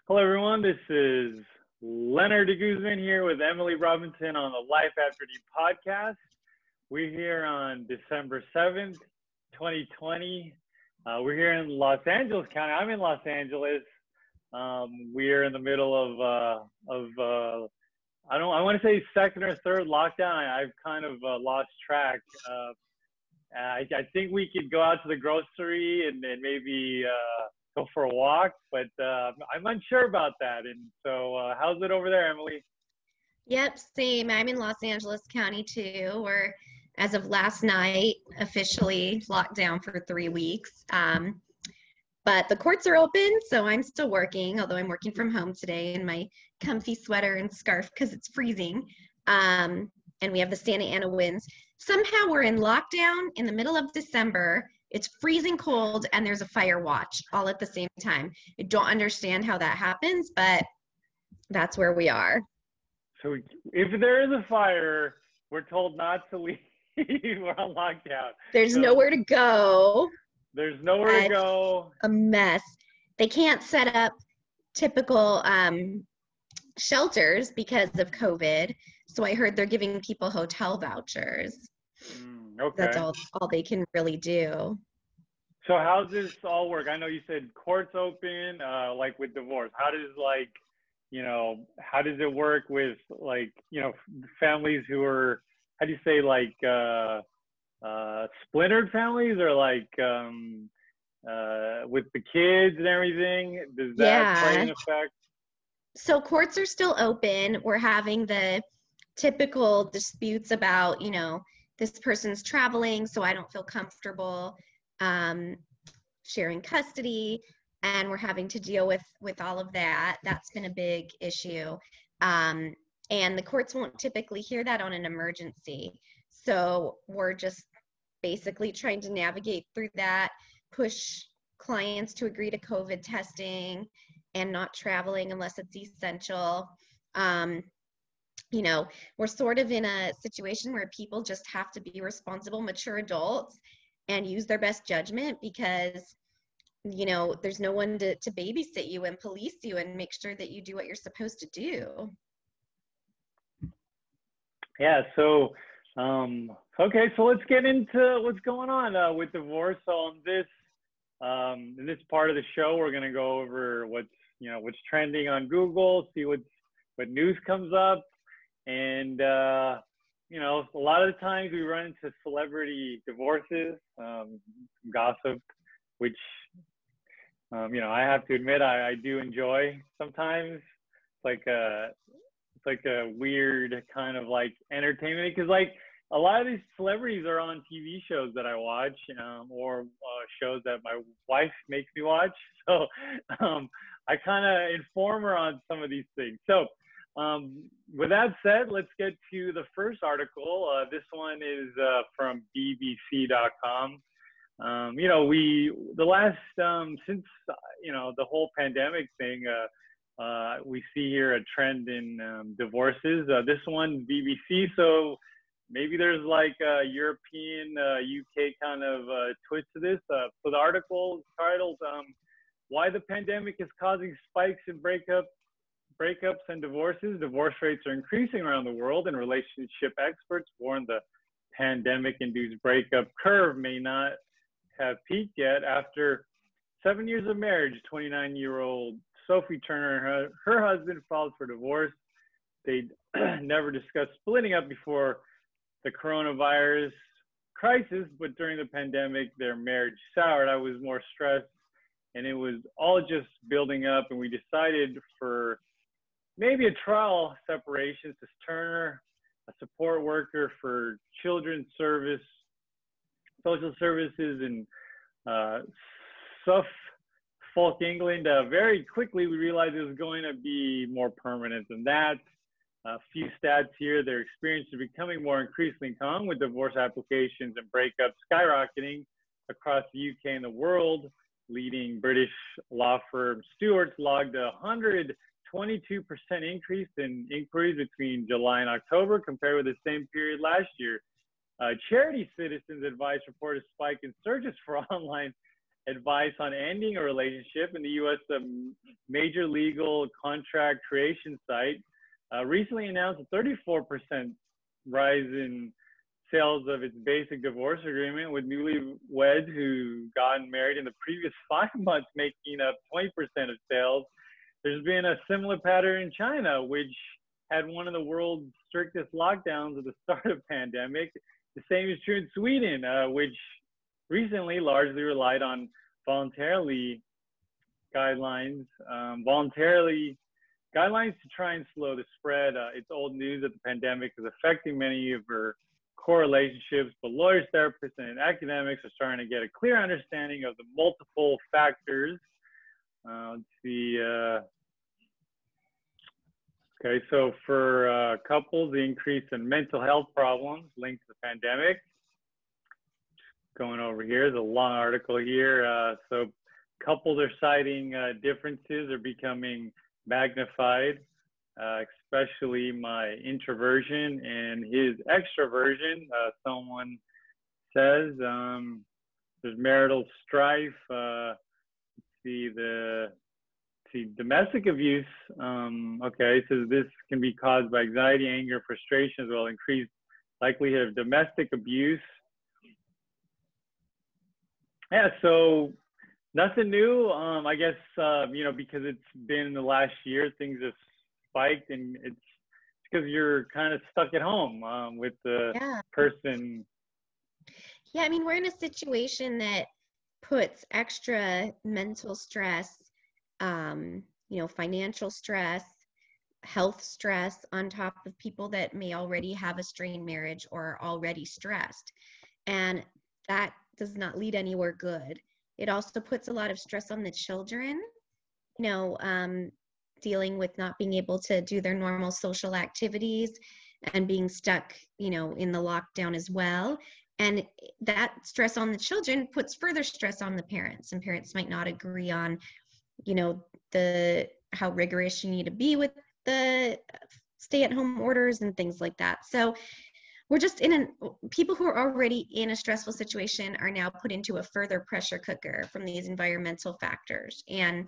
Hello, everyone. This is Lenard Guzman here with Emily Robinson on the Life After D podcast. We're here on December 7th, 2020. We're here in Los Angeles County. I'm in Los Angeles. We're in the middle of I want to say second or third lockdown. I've kind of lost track. I think we could go out to the grocery and maybe go for a walk, but I'm unsure about that. And so how's it over there, Emily? Yep, same. I'm in Los Angeles County too. We're, as of last night, officially locked down for 3 weeks. But the courts are open, so I'm still working, although I'm working from home today in my comfy sweater and scarf because it's freezing. And we have the Santa Ana winds. Somehow we're in lockdown in the middle of December. It's freezing cold and there's a fire watch all at the same time. I don't understand how that happens, but that's where we are. So if there is a fire, we're told not to leave. We're on lockdown. There's nowhere to go. There's nowhere to go. A mess. They can't set up typical shelters because of COVID. So I heard they're giving people hotel vouchers. Okay. That's all they can really do. So how's this all work? I know you said courts open, like with divorce. How does how does it work with families who are, how do you say, splintered families, or with the kids and everything? Does that play an effect? So courts are still open. We're having the typical disputes about, this person's traveling, so I don't feel comfortable sharing custody, and we're having to deal with all of that. That's been a big issue. And the courts won't typically hear that on an emergency. So we're just basically trying to navigate through that, push clients to agree to COVID testing and not traveling unless it's essential. We're sort of in a situation where people just have to be responsible, mature adults and use their best judgment because, there's no one to babysit you and police you and make sure that you do what you're supposed to do. Yeah. So, okay. So let's get into what's going on with divorce. So on this, in this part of the show, we're going to go over what's trending on Google, see what news comes up. And, a lot of the times we run into celebrity divorces, gossip, which, I have to admit, I do enjoy sometimes. It's like a weird kind of entertainment, because a lot of these celebrities are on TV shows that I watch, or shows that my wife makes me watch. So I kind of inform her on some of these things. So with that said, let's get to the first article. This one is from BBC.com. Since the whole pandemic thing, we see here a trend in divorces. This one, BBC, so maybe there's a European, UK kind of twist to this. So the article is titled, "Why the Pandemic is Causing Spikes in Breakups and Divorces. Divorce rates are increasing around the world, and relationship experts warn the pandemic-induced breakup curve may not have peaked yet." After 7 years of marriage, 29-year-old Sophie Turner and her husband filed for divorce. They'd never discussed splitting up before the coronavirus crisis, but during the pandemic, their marriage soured. "I was more stressed, and it was all just building up, and we decided for maybe a trial separation," says Turner, a support worker for children's social services in Suffolk, England. "Very quickly, we realized it was going to be more permanent than that. A few stats here. Their experience is becoming more increasingly common, with divorce applications and breakups skyrocketing across the UK and the world. Leading British law firm Stewart's logged a 122% increase in inquiries between July and October compared with the same period last year. Charity Citizens Advice reported a spike in searches for online advice on ending a relationship. In the U.S., a major legal contract creation site recently announced a 34% rise in sales of its basic divorce agreement, with newlyweds who gotten married in the previous 5 months making up 20% of sales. There's been a similar pattern in China, which had one of the world's strictest lockdowns at the start of the pandemic. The same is true in Sweden, which recently largely relied on voluntarily guidelines to try and slow the spread. It's old news that the pandemic is affecting many of her core relationships, but lawyers, therapists, and academics are starting to get a clear understanding of the multiple factors. Let's see. Okay, so for couples, the increase in mental health problems linked to the pandemic. Going over here, there's a long article here. So couples are citing differences are becoming magnified, especially my introversion and his extroversion. Someone says there's marital strife. Domestic abuse. Okay, so this can be caused by anxiety, anger, frustration, as well as increased likelihood of domestic abuse. Yeah, so nothing new. I guess, you know, because it's been in the last year, things have spiked, and it's because you're kind of stuck at home with the person. Yeah, I mean, we're in a situation that puts extra mental stress, you know, financial stress, health stress on top of people that may already have a strained marriage or are already stressed. And that does not lead anywhere good. It also puts a lot of stress on the children, you know, dealing with not being able to do their normal social activities and being stuck, you know, in the lockdown as well. And that stress on the children puts further stress on the parents, and parents might not agree on, you know, how rigorous you need to be with the stay-at-home orders and things like that. So we're just people who are already in a stressful situation are now put into a further pressure cooker from these environmental factors. And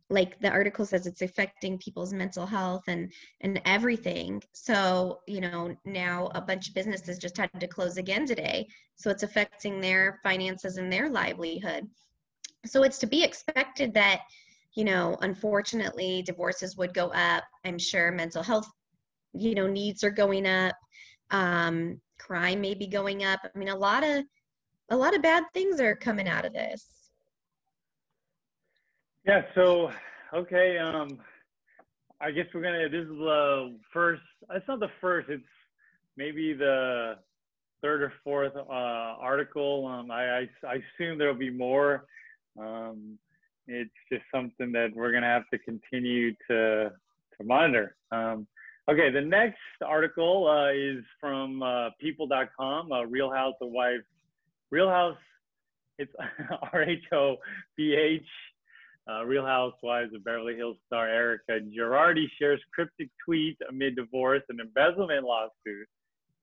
like the article says, it's affecting people's mental health and everything. So, you know, now a bunch of businesses just had to close again today. So it's affecting their finances and their livelihood. So it's to be expected that, you know, unfortunately, divorces would go up. I'm sure mental health, you know, needs are going up. Crime may be going up. I mean, a lot of bad things are coming out of this. Yeah. So, okay. I guess this is the first. It's not the first. It's maybe the third or fourth article. I assume there'll be more. It's just something that we're gonna have to continue to monitor. Okay, the next article is from people.com, Real Housewives. Real House, it's RHOBH. Real Housewives of Beverly Hills star Erika Girardi shares cryptic tweets amid divorce and embezzlement lawsuit.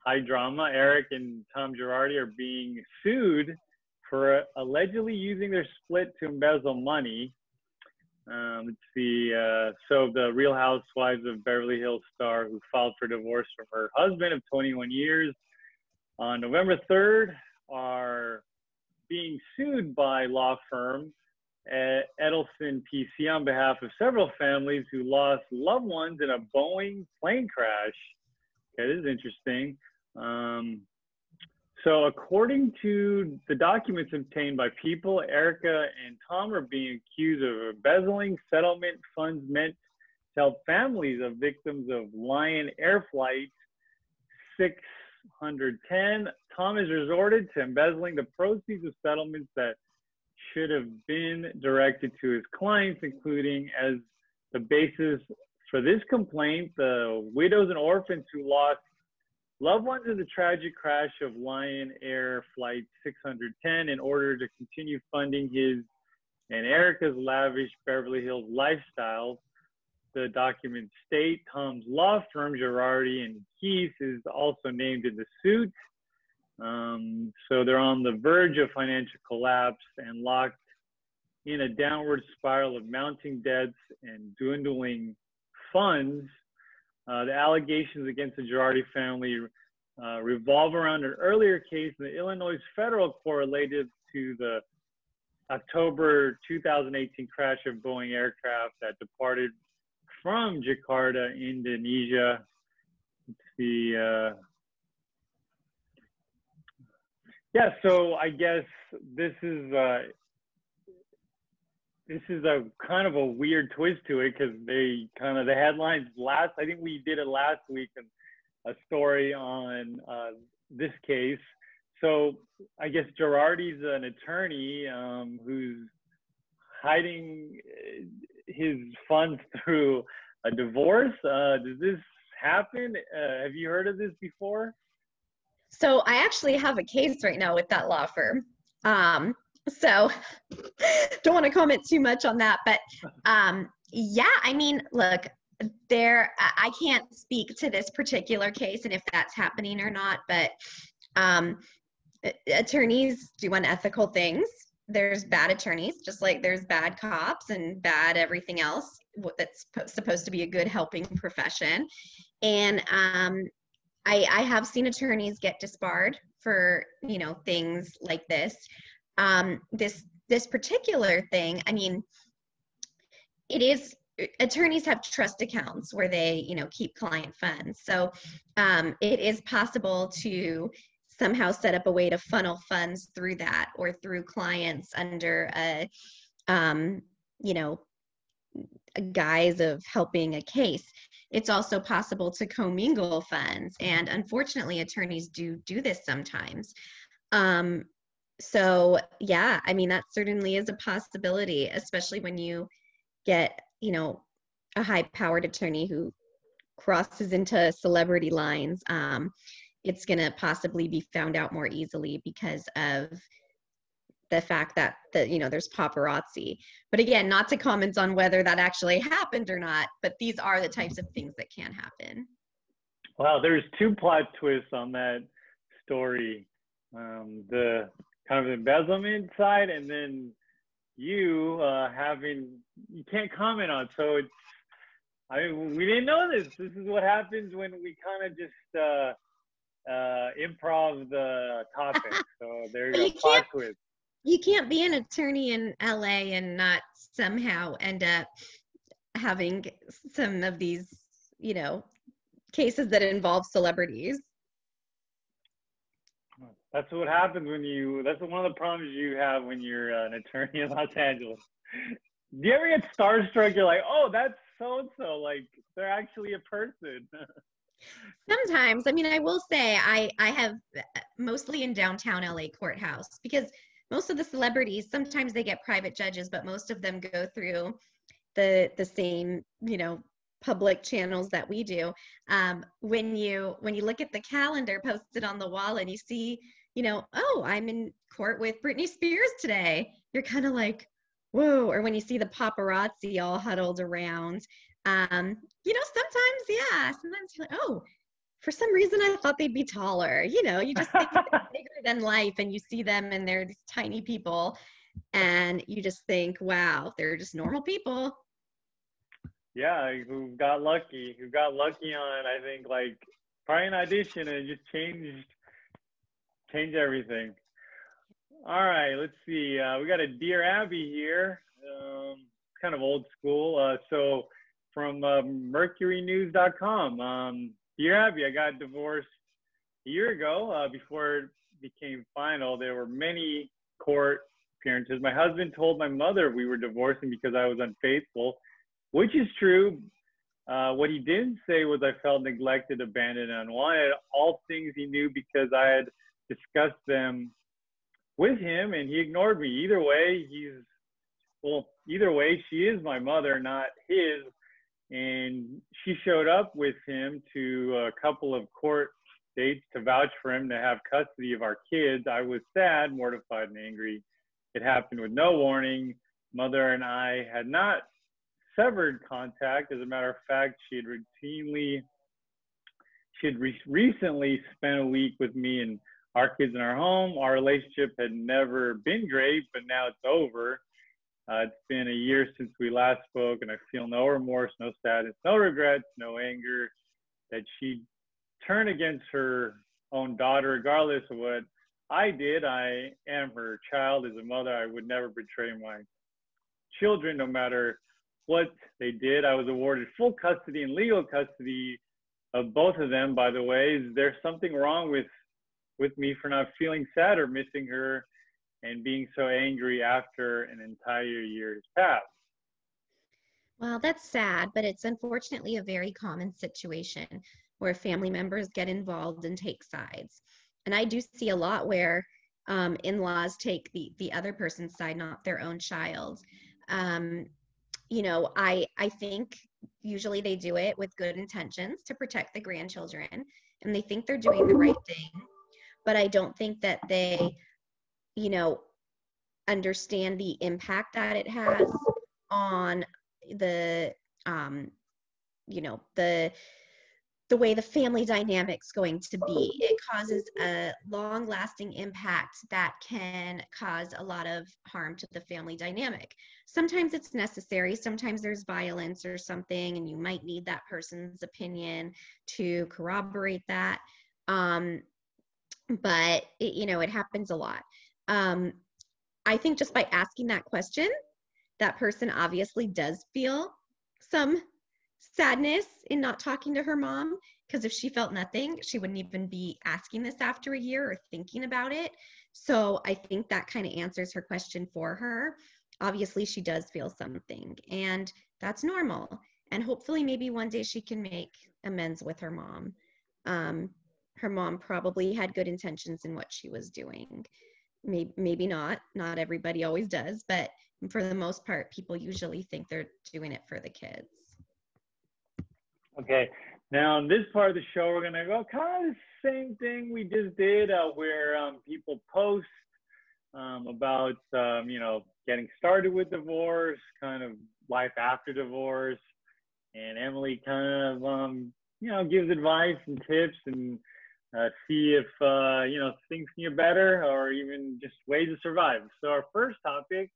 High drama. Eric and Tom Girardi are being sued for allegedly using their split to embezzle money. Let's see. So the Real Housewives of Beverly Hills star, who filed for divorce from her husband of 21 years on November 3rd, are being sued by law firm Edelson PC on behalf of several families who lost loved ones in a Boeing plane crash. Okay, this is interesting. So according to the documents obtained by People, Erika and Tom are being accused of embezzling settlement funds meant to help families of victims of Lion Air Flight 610. Tom has resorted to embezzling the proceeds of settlements that should have been directed to his clients, including as the basis for this complaint, the widows and orphans who lost loved ones in the tragic crash of Lion Air Flight 610 in order to continue funding his and Erika's lavish Beverly Hills lifestyle. The documents state Tom's law firm, Girardi and Keith, is also named in the suit. So they're on the verge of financial collapse and locked in a downward spiral of mounting debts and dwindling funds. The allegations against the Girardi family revolve around an earlier case in the Illinois federal court related to the October 2018 crash of Boeing aircraft that departed from Jakarta, Indonesia. Let's see. Yeah, so I guess this is a kind of a weird twist to it, because the headlines I think we did it last week, and a story on this case. So I guess Girardi's an attorney who's hiding his funds through a divorce. Does this happen? Have you heard of this before? So I actually have a case right now with that law firm. So don't want to comment too much on that, but yeah, I mean, look, I can't speak to this particular case and if that's happening or not, but attorneys do unethical things. There's bad attorneys, just like there's bad cops and bad everything else that's supposed to be a good helping profession. And I have seen attorneys get disbarred for, things like this. This particular thing, I mean, attorneys have trust accounts where they, keep client funds. So it is possible to somehow set up a way to funnel funds through that, or through clients under a guise of helping a case. It's also possible to commingle funds, and unfortunately attorneys do this sometimes. So yeah, I mean, that certainly is a possibility, especially when you get, a high-powered attorney who crosses into celebrity lines. It's going to possibly be found out more easily because of the fact that there's paparazzi. But again, not to comment on whether that actually happened or not, but these are the types of things that can happen. Wow, there's two plot twists on that story. The kind of embezzlement side, and then you can't comment on. So we didn't know this. This is what happens when we kind of just improv the topic. So there you go, plot twist. You can't be an attorney in LA and not somehow end up having some of these, cases that involve celebrities. That's what happens that's one of the problems you have when you're an attorney in Los Angeles. Do you ever get starstruck? You're like, oh, that's so-and-so, like they're actually a person. Sometimes. I mean, I will say I have mostly in downtown LA courthouse, because most of the celebrities, sometimes they get private judges, but most of them go through the same, public channels that we do. When you look at the calendar posted on the wall and you see, oh, I'm in court with Britney Spears today, you're kind of like, whoa. Or when you see the paparazzi all huddled around, sometimes you're like, oh, for some reason I thought they'd be taller. You just think they're bigger than life, and you see them and they're these tiny people, and you just think, wow, they're just normal people. Yeah, who got lucky on, I think, like probably an audition, and just change everything. All right, let's see. We got a Dear Abby here, kind of old school. So from mercurynews.com. Dear Abby, I got divorced a year ago. Before it became final, there were many court appearances. My husband told my mother we were divorcing because I was unfaithful, which is true. What he didn't say was I felt neglected, abandoned, and unwanted. All things he knew because I had discussed them with him, and he ignored me. Either way, she is my mother, not his. And she showed up with him to a couple of court dates to vouch for him to have custody of our kids. I was sad, mortified, and angry. It happened with no warning. Mother and I had not severed contact. As a matter of fact, she had recently spent a week with me and our kids in our home. Our relationship had never been great, but now it's over. It's been a year since we last spoke, and I feel no remorse, no sadness, no regrets, no anger that she turned against her own daughter, regardless of what I did. I am her child. As a mother, I would never betray my children, no matter what they did. I was awarded full custody and legal custody of both of them, by the way. Is there something wrong with me for not feeling sad or missing her and being so angry after an entire year has passed? Well, that's sad, but it's unfortunately a very common situation where family members get involved and take sides. And I do see a lot where in-laws take the other person's side, not their own child. I think usually they do it with good intentions to protect the grandchildren, and they think they're doing the right thing. But I don't think that they, understand the impact that it has on the the way the family dynamic's going to be. It causes a long-lasting impact that can cause a lot of harm to the family dynamic. Sometimes it's necessary. Sometimes there's violence or something, and you might need that person's opinion to corroborate that. But it happens a lot. I think just by asking that question, that person obviously does feel some sadness in not talking to her mom, because if she felt nothing, she wouldn't even be asking this after a year or thinking about it. So I think that kind of answers her question for her. Obviously, she does feel something, and that's normal. And hopefully maybe one day she can make amends with her mom. Her mom probably had good intentions in what she was doing. Maybe not. Not everybody always does, but for the most part, people usually think they're doing it for the kids. Okay, now in this part of the show, we're gonna go kind of the same thing we just did, where people post about getting started with divorce, kind of life after divorce, and Emily kind of gives advice and tips and see if things can get better or even just ways to survive. So our first topic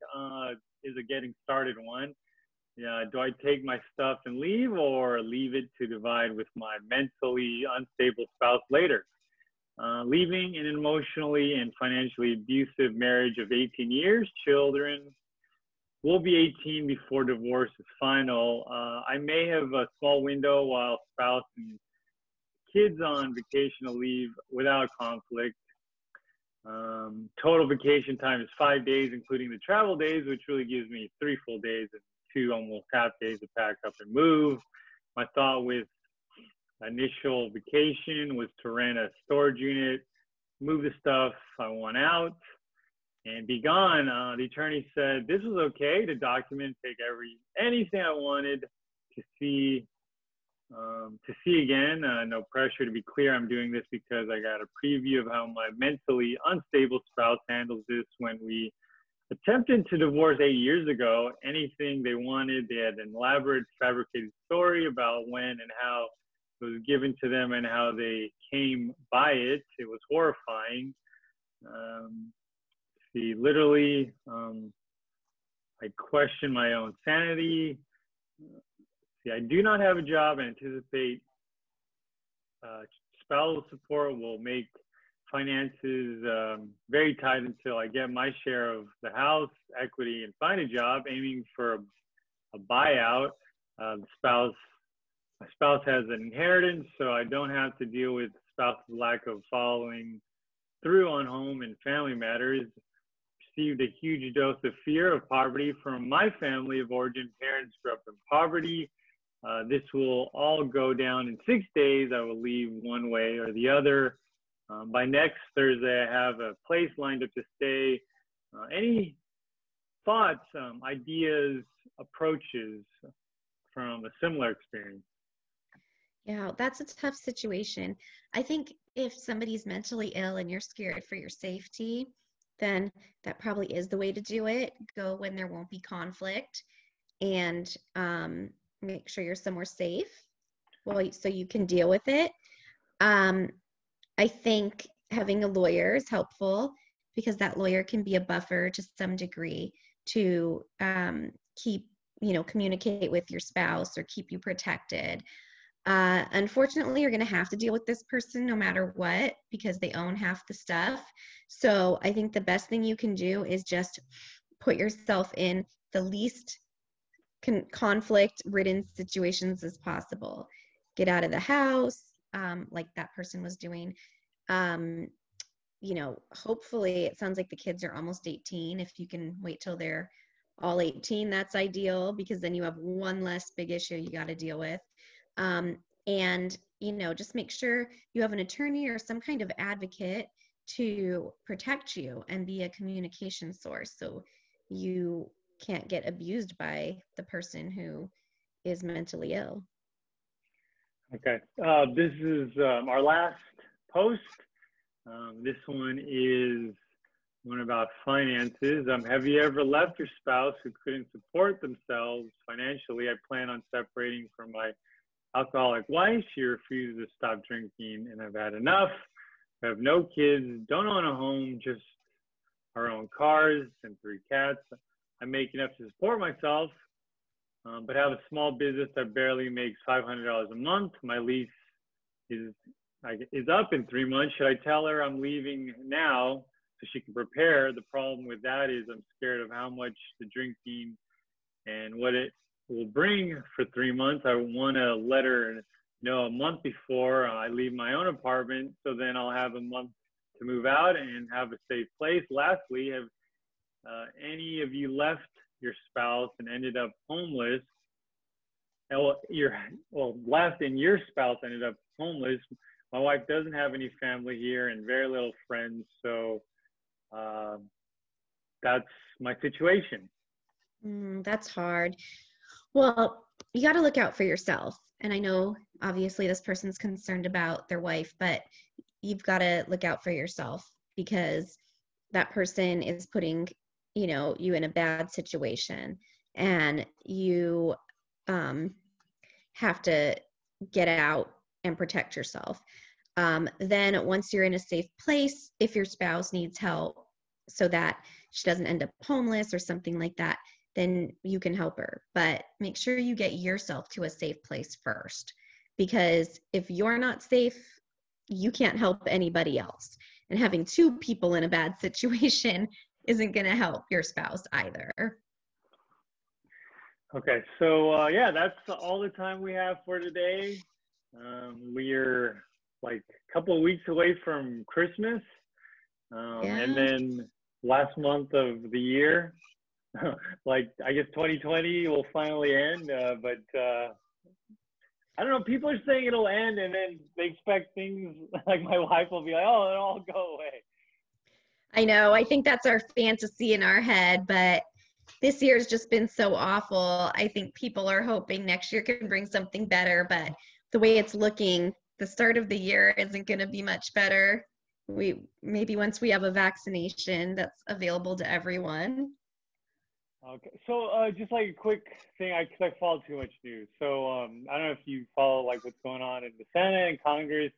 is a getting started one. Do I take my stuff and leave, or leave it to divide with my mentally unstable spouse later? Leaving an emotionally and financially abusive marriage of 18 years, children will be 18 before divorce is final. I may have a small window while spouse and kids on vacation leave without conflict. Total vacation time is 5 days, including the travel days, which really gives me 3 full days and 2 almost half days to pack up and move. My thought with initial vacation was to rent a storage unit, move the stuff I want out, and be gone. The attorney said this was okay to document, take anything I wanted to see again. No pressure. To be clear, I'm doing this because I got a preview of how my mentally unstable spouse handles this when we attempted to divorce 8 years ago. Anything they wanted, they had an elaborate fabricated story about when and how it was given to them and how they came by it. It was horrifying. Literally, I question my own sanity. I do not have a job and anticipate spousal support will make finances very tight until I get my share of the house, equity, and find a job, aiming for a buyout. My spouse has an inheritance, so I don't have to deal with spouse's lack of following through on home and family matters. Received a huge dose of fear of poverty from my family of origin. Parents grew up in poverty. This will all go down in 6 days. I will leave one way or the other. By next Thursday, I have a place lined up to stay. Any thoughts, ideas, approaches from a similar experience? Yeah, that's a tough situation. I think if somebody's mentally ill and you're scared for your safety, then that probably is the way to do it. Go when there won't be conflict, and make sure you're somewhere safe so you can deal with it. I think having a lawyer is helpful because that lawyer can be a buffer to some degree. to keep, communicate with your spouse or keep you protected. Unfortunately, you're going to have to deal with this person no matter what, because they own half the stuff. So I think the best thing you can do is just put yourself in the least conflict-ridden situations as possible. Get out of the house, like that person was doing. Hopefully, it sounds like the kids are almost 18. If you can wait till they're all 18, that's ideal, because then you have one less big issue you got to deal with. And just make sure you have an attorney or some kind of advocate to protect you and be a communication source, so you can't get abused by the person who is mentally ill. Okay, this is our last post. This one is one about finances. Have you ever left your spouse who couldn't support themselves financially? I plan on separating from my alcoholic wife. She refuses to stop drinking, and I've had enough. I have no kids, don't own a home, just our own cars and 3 cats. I make enough to support myself, but have a small business that barely makes $500 a month. My lease is up in 3 months. Should I tell her I'm leaving now so she can prepare? The problem with that is I'm scared of how much the drinking and what it will bring for 3 months. I want to let her know a month before I leave my own apartment, so then I'll have a month to move out and have a safe place. Lastly, have any of you left your spouse and ended up homeless? Left and your spouse ended up homeless. My wife doesn't have any family here and very little friends, so that's my situation. That's hard. Well, you got to look out for yourself. And I know obviously this person's concerned about their wife, but you've got to look out for yourself, because that person is putting, you in a bad situation, and you have to get out and protect yourself. Then once you're in a safe place, if your spouse needs help so that she doesn't end up homeless or something like that, then you can help her. But make sure you get yourself to a safe place first, because if you're not safe, you can't help anybody else. And having 2 people in a bad situation isn't going to help your spouse either. Okay, so that's all the time we have for today. We're like a couple of weeks away from Christmas, and then last month of the year. Like, I guess 2020 will finally end, but I don't know, people are saying it'll end, and then they expect things like my wife will be like, oh, it'll all go away. I know, I think that's our fantasy in our head, but this year's just been so awful. I think people are hoping next year can bring something better, but the way it's looking, the start of the year isn't going to be much better. Maybe once we have a vaccination that's available to everyone. Okay, so just like a quick thing, because I follow too much news. So I don't know if you follow like what's going on in the Senate and Congress,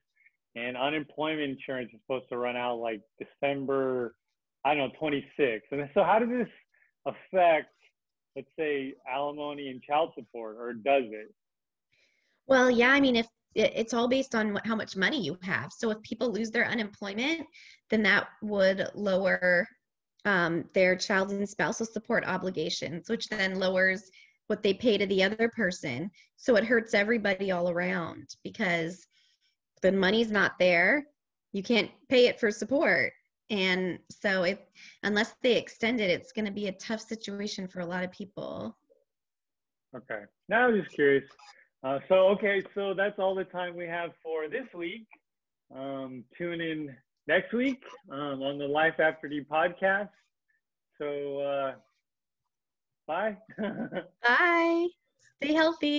and unemployment insurance is supposed to run out like December, 26th. And so how does this affect, let's say, alimony and child support, or does it? Well, yeah, I mean, if it's all based on how much money you have. So if people lose their unemployment, then that would lower their child and spousal support obligations, which then lowers what they pay to the other person. So it hurts everybody all around, because the money's not there. You can't pay it for support. And so unless they extend it, it's going to be a tough situation for a lot of people. Okay. Now I'm just curious. So that's all the time we have for this week. Tune in next week on the Life After D podcast. So, bye. Bye. Stay healthy.